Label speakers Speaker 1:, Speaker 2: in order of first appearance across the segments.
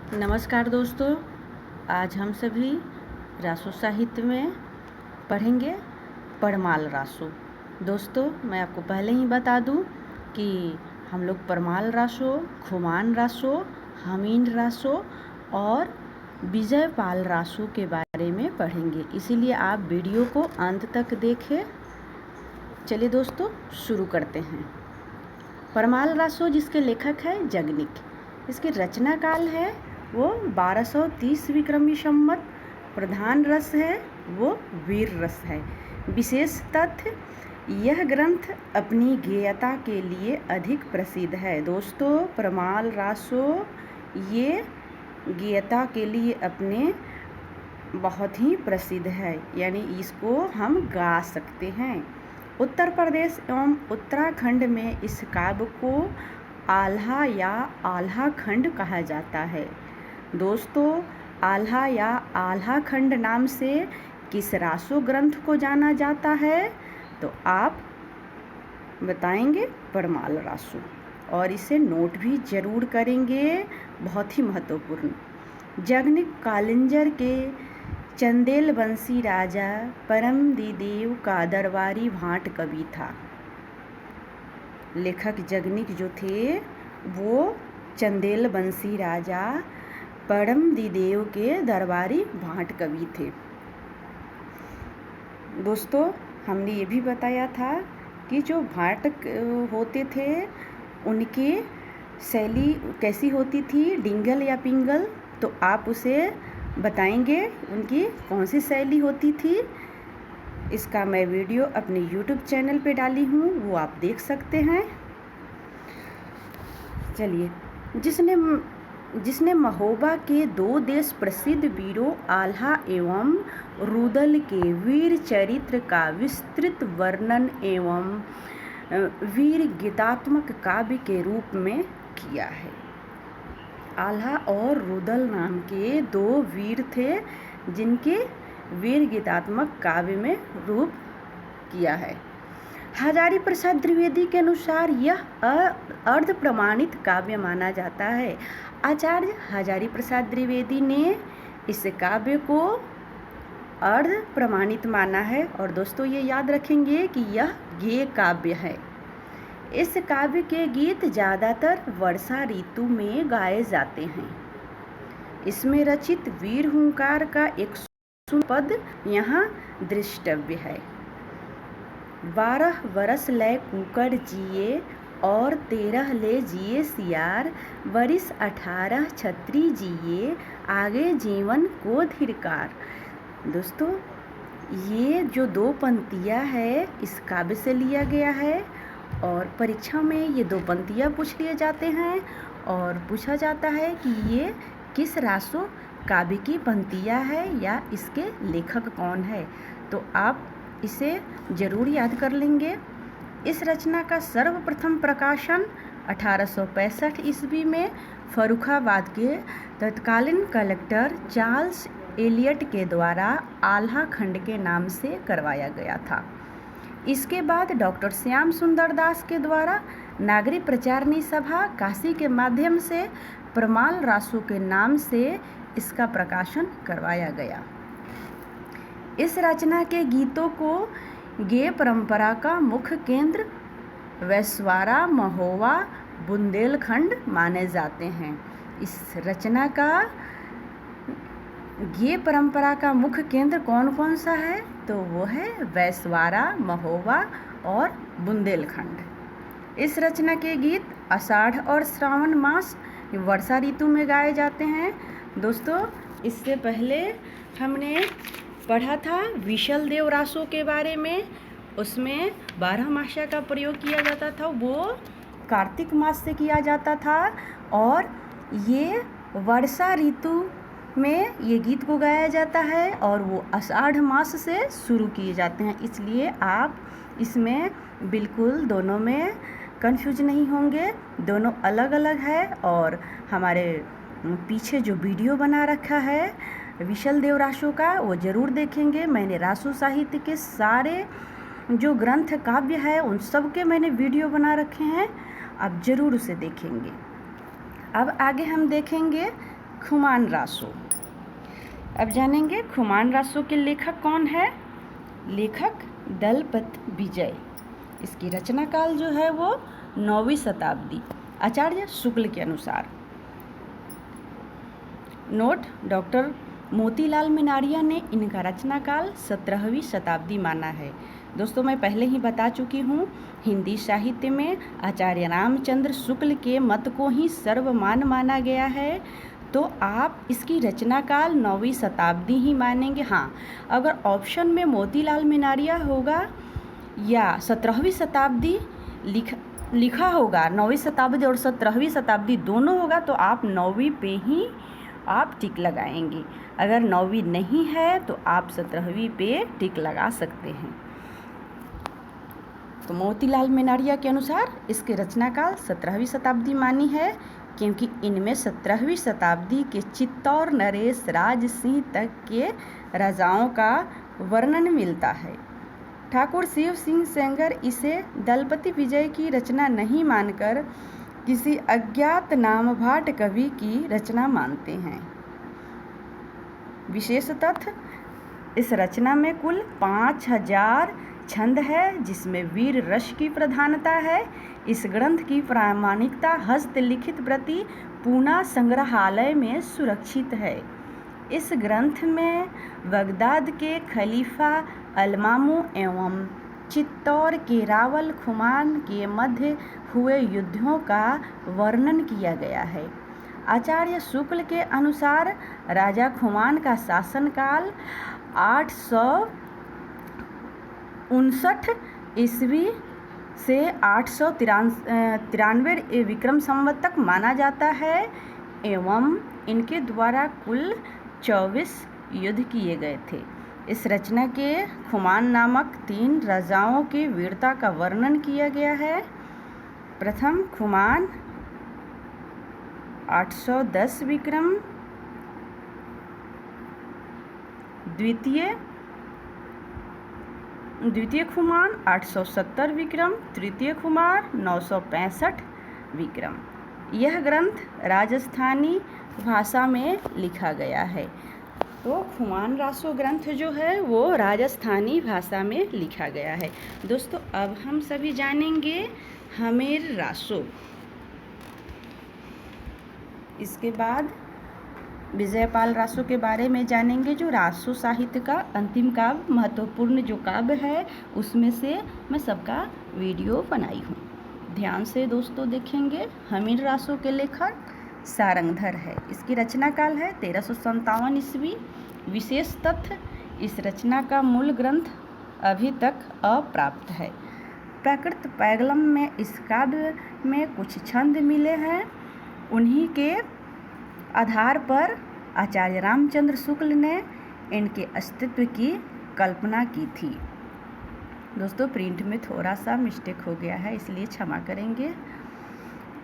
Speaker 1: नमस्कार दोस्तों, आज हम सभी रासो साहित्य में पढ़ेंगे परमाल रासो। दोस्तों, मैं आपको पहले ही बता दूं कि हम लोग परमाल रासो, खुमान रासो, हमीन रासो और विजयपाल रासो के बारे में पढ़ेंगे, इसीलिए आप वीडियो को अंत तक देखें। चलिए दोस्तों, शुरू करते हैं। परमाल रासो जिसके लेखक है जगनिक, इसकी रचना काल है वो 1230 विक्रमी संवत। प्रधान रस है वो वीर रस है। विशेष तथ्य, यह ग्रंथ अपनी गेयता के लिए अधिक प्रसिद्ध है। दोस्तों, परमाल रासो ये गेयता के लिए अपने बहुत ही प्रसिद्ध है, यानी इसको हम गा सकते हैं। उत्तर प्रदेश एवं उत्तराखंड में इस काव्य को आल्हा या आल्हा खंड कहा जाता है। दोस्तों, आल्हा या आल्हा खंड नाम से किस रासो ग्रंथ को जाना जाता है? तो आप बताएंगे परमाल रासो, और इसे नोट भी जरूर करेंगे, बहुत ही महत्वपूर्ण। जगनिक कालिंजर के चंदेल बंसी राजा परमदिदेव का दरबारी भाट कवि था। लेखक जगनिक जो थे वो चंदेल बंसी राजा परमदिदेव के दरबारी भाट कवि थे। दोस्तों, हमने ये भी बताया था कि जो भाट होते थे उनकी शैली कैसी होती थी, डिंगल या पिंगल। तो आप उसे बताएंगे उनकी कौन सी शैली होती थी। इसका मैं वीडियो अपने YouTube चैनल पे डाली हूँ, वो आप देख सकते हैं। चलिए, जिसने महोबा के 2 देश प्रसिद्ध वीरों आल्हा एवं रुदल के वीर चरित्र का विस्तृत वर्णन एवं वीर गीतात्मक काव्य के रूप में किया है। आल्हा और रुदल नाम के 2 वीर थे जिनके वीर गीतात्मक काव्य में रूप किया है। हजारी प्रसाद द्विवेदी के अनुसार यह अर्ध प्रमाणित काव्य माना जाता है। आचार्य हजारी प्रसाद द्विवेदी ने इस काव्य को अर्ध प्रमाणित माना है। और दोस्तों, ये याद रखेंगे कि यह गेय काव्य है। इस काव्य के गीत ज़्यादातर वर्षा ऋतु में गाए जाते हैं। इसमें रचित वीर हुंकार का एक पद यहाँ दृष्टव्य है। 12 बरस लय कुकर जिए और 13 ले जिए सियार, बरिस 18 छत्री जिए, आगे जीवन को धिरकार। दोस्तों, ये जो 2 पंक्तियाँ है इस काव्य से लिया गया है, और परीक्षा में ये 2 पंक्तियाँ पूछ लिए जाते हैं और पूछा जाता है कि ये किस रासो काव्य की पंक्तियाँ है या इसके लेखक कौन है। तो आप इसे ज़रूर याद कर लेंगे। इस रचना का सर्वप्रथम प्रकाशन 1865 ईस्वी में फर्रुखाबाद के तत्कालीन कलेक्टर चार्ल्स एलियट के द्वारा आल्हा खंड के नाम से करवाया गया था। इसके बाद डॉक्टर श्याम सुंदर दास के द्वारा नागरी प्रचारणी सभा काशी के माध्यम से परमाल रासो के नाम से इसका प्रकाशन करवाया गया। इस रचना के गीतों को गेय परंपरा का मुख्य केंद्र वैश्वारा, महोबा, बुंदेलखंड माने जाते हैं। इस रचना का गेय परंपरा का मुख्य केंद्र कौन कौन सा है? तो वो है वैश्वारा, महोबा और बुंदेलखंड। इस रचना के गीत आषाढ़ और श्रावण मास वर्षा ऋतु में गाए जाते हैं। दोस्तों, इससे पहले हमने पढ़ा था विशल देव रासो के बारे में। उसमें 12 मासा का प्रयोग किया जाता था, वो कार्तिक मास से किया जाता था, और ये वर्षा ऋतु में ये गीत को गाया जाता है, और वो आषाढ़ मास से शुरू किए जाते हैं। इसलिए आप इसमें बिल्कुल दोनों में कंफ्यूज नहीं होंगे, दोनों अलग अलग है। और हमारे पीछे जो वीडियो बना रखा है विशल देव रासो का, वो ज़रूर देखेंगे। मैंने रासो साहित्य के सारे जो ग्रंथ काव्य है उन सब के मैंने वीडियो बना रखे हैं, आप ज़रूर उसे देखेंगे। अब आगे हम देखेंगे खुमान रासो। अब जानेंगे खुमान रासो के लेखक कौन है। लेखक दलपत विजय। इसकी रचना काल जो है वो 9वीं शताब्दी आचार्य शुक्ल के अनुसार। नोट, डॉक्टर मोतीलाल मेनारिया ने इनका रचना काल 17वीं शताब्दी माना है। दोस्तों, मैं पहले ही बता चुकी हूँ, हिंदी साहित्य में आचार्य रामचंद्र शुक्ल के मत को ही सर्वमान्य माना गया है, तो आप इसकी रचना काल 9वीं शताब्दी ही मानेंगे। हाँ, अगर ऑप्शन में मोतीलाल मेनारिया होगा या 17वीं शताब्दी लिखा होगा, 9वीं शताब्दी और 17वीं शताब्दी दोनों होगा, तो आप 9वीं पे ही आप टिक लगाएंगे। अगर 9वीं नहीं है तो आप 17वीं पे टिक लगा सकते हैं। तो मोतीलाल मेनारिया के अनुसार इसके रचना काल 17वीं शताब्दी मानी है, क्योंकि इनमें 17वीं शताब्दी के चित्तौड़ नरेश राज सिंह तक के राजाओं का वर्णन मिलता है। ठाकुर शिव सिंह सेंगर इसे दलपति विजय की रचना नहीं मानकर किसी अज्ञात नामभाट कवि की रचना मानते हैं। विशेष तथ्य, इस रचना में कुल 5000 छंद है, जिसमें वीर रस की प्रधानता है। इस ग्रंथ की प्रामाणिकता हस्तलिखित प्रति पूना संग्रहालय में सुरक्षित है। इस ग्रंथ में बगदाद के खलीफा अलमामू एवं चित्तौड़ के रावल खुमान के मध्य हुए युद्धों का वर्णन किया गया है। आचार्य शुक्ल के अनुसार राजा खुमान का शासनकाल 859 ईस्वी से 893 विक्रम संवत तक माना जाता है एवं इनके द्वारा कुल 24 युद्ध किए गए थे। इस रचना के खुमान नामक 3 राजाओं की वीरता का वर्णन किया गया है। प्रथम खुमान 810 विक्रम, द्वितीय खुमान 870 विक्रम, तृतीय खुमान 965 विक्रम। यह ग्रंथ राजस्थानी भाषा में लिखा गया है। तो खुमान रासो ग्रंथ जो है वो राजस्थानी भाषा में लिखा गया है। दोस्तों, अब हम सभी जानेंगे हमीर रासो। इसके बाद विजयपाल रासो के बारे में जानेंगे, जो रासो साहित्य का अंतिम काव्य, महत्वपूर्ण जो काव्य है उसमें से मैं सबका वीडियो बनाई हूँ। ध्यान से दोस्तों देखेंगे। हमीर रासो के लेखक सारंगधर है। इसकी रचना काल है 1357 ईस्वी। विशेष तथ्य, इस रचना का मूल ग्रंथ अभी तक अप्राप्त है। प्राकृत पैगलम में इस काव्य में कुछ छंद मिले हैं, उन्हीं के आधार पर आचार्य रामचंद्र शुक्ल ने इनके अस्तित्व की कल्पना की थी। दोस्तों, प्रिंट में थोड़ा सा मिस्टेक हो गया है, इसलिए क्षमा करेंगे।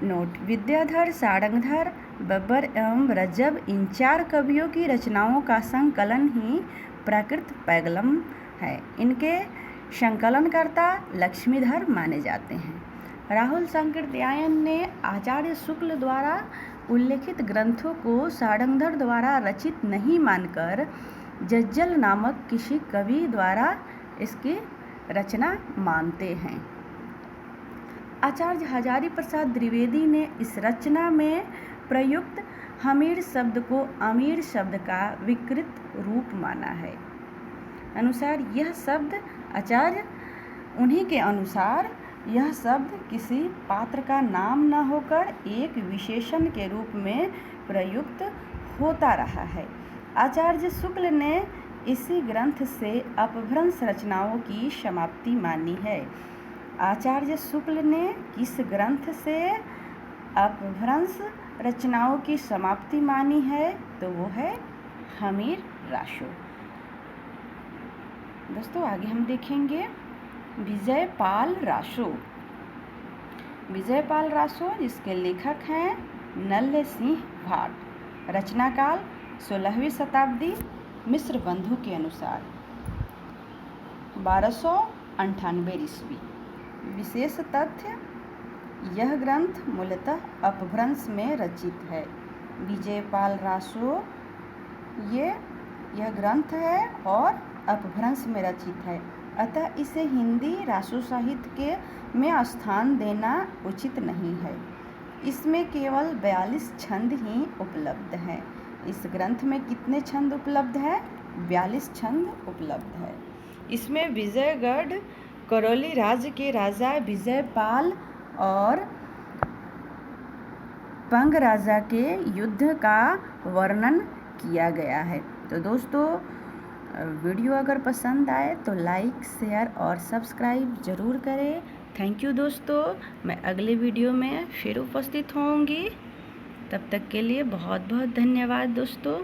Speaker 1: नोट, विद्याधर, सारंगधर, बब्बर एवं रजब, इन 4 कवियों की रचनाओं का संकलन ही प्राकृत पैगलम है। इनके संकलनकर्ता लक्ष्मीधर माने जाते हैं। राहुल संकृत्यायन ने आचार्य शुक्ल द्वारा उल्लेखित ग्रंथों को सारंगधर द्वारा रचित नहीं मानकर जज्जल नामक किसी कवि द्वारा इसकी रचना मानते हैं। आचार्य हजारी प्रसाद द्विवेदी ने इस रचना में प्रयुक्त हमीर शब्द को अमीर शब्द का विकृत रूप माना है। अनुसार यह शब्द उन्हीं के अनुसार यह शब्द किसी पात्र का नाम न होकर एक विशेषण के रूप में प्रयुक्त होता रहा है। आचार्य शुक्ल ने इसी ग्रंथ से अपभ्रंश रचनाओं की समाप्ति मानी है। आचार्य शुक्ल ने किस ग्रंथ से अपभ्रंश रचनाओं की समाप्ति मानी है, तो वो है हमीर रासो। दोस्तों, आगे हम देखेंगे विजयपाल रासो। विजयपाल रासो जिसके लेखक हैं नल्ले सिंह भाट। रचना काल 16वीं शताब्दी मिस्र बंधु के अनुसार 1298 ईस्वी। विशेष तथ्य, यह ग्रंथ मूलतः अपभ्रंश में रचित है। विजयपाल रासो यह ग्रंथ है और अपभ्रंश में रचित है, अतः इसे हिंदी रासो साहित्य के में स्थान देना उचित नहीं है। इसमें केवल 42 छंद ही उपलब्ध हैं। इस ग्रंथ में कितने छंद उपलब्ध हैं? 42 छंद उपलब्ध है। इसमें विजयगढ़ करौली राज्य के राजा विजयपाल और पंग राजा के युद्ध का वर्णन किया गया है। तो दोस्तों, वीडियो अगर पसंद आए तो लाइक, शेयर और सब्सक्राइब ज़रूर करें। थैंक यू दोस्तों। मैं अगले वीडियो में फिर उपस्थित होंगी। तब तक के लिए बहुत बहुत धन्यवाद दोस्तों।